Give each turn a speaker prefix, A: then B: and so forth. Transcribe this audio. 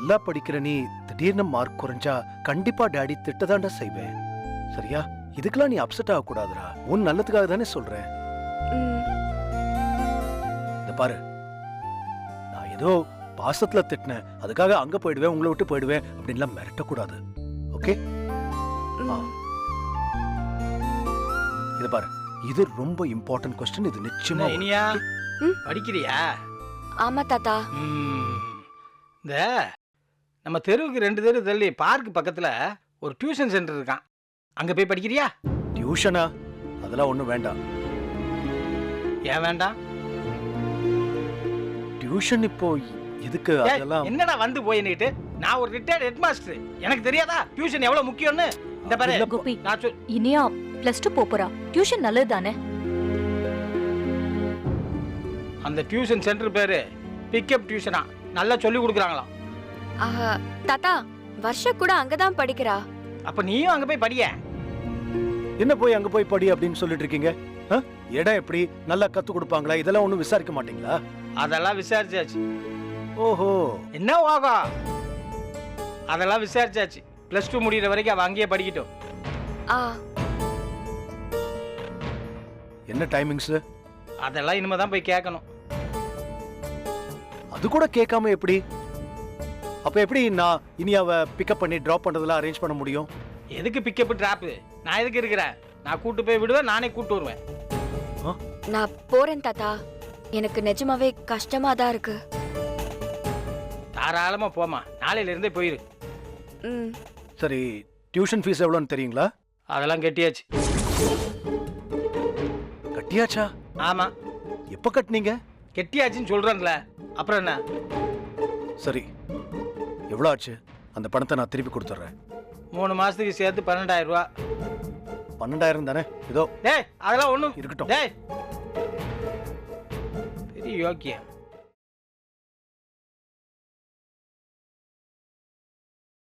A: நல்லா படிக்கிற நீ திடீர்னு மார்க் குறைஞ்சா கண்டிப்பா டாடி திட்டதாண்டா செய்வேன். சரியா? இதுக்கெல்லாம் நீ அப்செட் ஆக கூடாதுடா. உன் நல்லதுக்காக தானே சொல்றேன். இந்த பாரு, நான் ஏதோ பாசத்துல திட்டினேன், அதுக்காக அங்க போயிடுவேன், உங்களை விட்டு போயிடுவேன் அப்படின்லாம் மிரட்டக்கூடாது. ஓகே? இது பாரு, இது ரொம்ப இம்பார்ட்டன்ட் क्वेश्चन. இது நிச்சயமா
B: இனியா படிக்கிறியா?
C: ஆமா தாத்தா.
B: இந்த நம்ம தெருவுக்கு 2 தெரு தள்ளி பார்க் பக்கத்துல ஒரு டியூஷன் சென்டர் இருக்கான். அங்க போய் படிக்கிறியா?
A: டியூஷனா? அதெல்லாம் ஒண்ணும் வேண்டாம்.
B: ஏன் வேண்டாம்?
A: டியூஷன் இப்போ எதுக்கு? அதெல்லாம்
B: என்னடா வந்து போயிட்டு, நான் ஒரு ரிட்டையர்ட் ஹெட் மாஸ்டர், எனக்கு தெரியாதா டியூஷன் எவ்வளவு முக்கியம்னு? இந்த பாரு
D: கோபி, இனியா +2 போறா. டியூஷன் நல்லது தானே?
B: அந்த டியூஷன் சென்டர் பேரு பிக்கப் டியூஷனா, நல்லா சொல்லி கொடுக்குறாங்களாம்.
C: தாத்தா, வர்ஷா கூட அங்கதான் படிக்கிறா.
B: அப்ப நீயும் அங்க போய் படிய.
A: என்ன போய் அங்க போய் படி அப்படின்னு சொல்லிட்டு இருக்கீங்க? இடம் எப்படி, நல்லா கத்து கொடுப்பாங்களா? இதெல்லாம் ஒண்ணும் விசாரிக்க மாட்டீங்களா?
B: அதெல்லாம் விசாரிச்சாச்சு.
A: ஓஹோ,
B: என்ன ஓகோ? அதெல்லாம் விசாரிச்சாச்சு. +2 முடிகிற வரைக்கும் அவ அங்கேயே படிக்கட்டும்.
A: என்ன டைமிங்ஸ்?
B: அதெல்லாம் இனிமே தான் போய் கேட்கணும்.
A: அது கூட கேட்காம எப்படி? அப்ப எப்படி நான் இனியாவை பிக்கப் பண்ணி டிராப் பண்றதெல்லாம் அரேஞ்ச் பண்ண முடியும்?
B: எதுக்கு பிக்கப் டிராப்? நான் எதுக்கு இருக்கிறேன்? நான் கூட்டு போய் விடுவேன், நானே கூட்டு வருவேன்.
C: நான் போறேன் தாத்தா. எனக்கு நிஜமாவே கஷ்டமா தான் இருக்கு.
B: தாராளமா போமா, நாளையில இருந்தே போயிரு.
A: சரி, டியூஷன் ஃபீஸ் எவ்வளவுன்னு தெரியுங்களா?
B: அதெல்லாம் கட்டியாச்சு.
A: கட்டியாச்சா?
B: ஆமா.
A: எப்ப கட்டினீங்க?
B: கட்டியாச்சுன்னு சொல்றேன்ல, அப்புறம் என்ன?
A: சரி, எவ்வளவு ஆச்சு? அந்த பணத்தை நான் திருப்பி கொடுத்துட்றேன்.
B: 3 மாசத்துக்கு சேர்த்து 12,000 ரூபா.
A: 12,000 தானே? இதோ.
B: டேய், அதெல்லாம் ஒண்ணும்
A: இருக்கட்டும்.
B: டேய், பெரிய யோக்கியம்.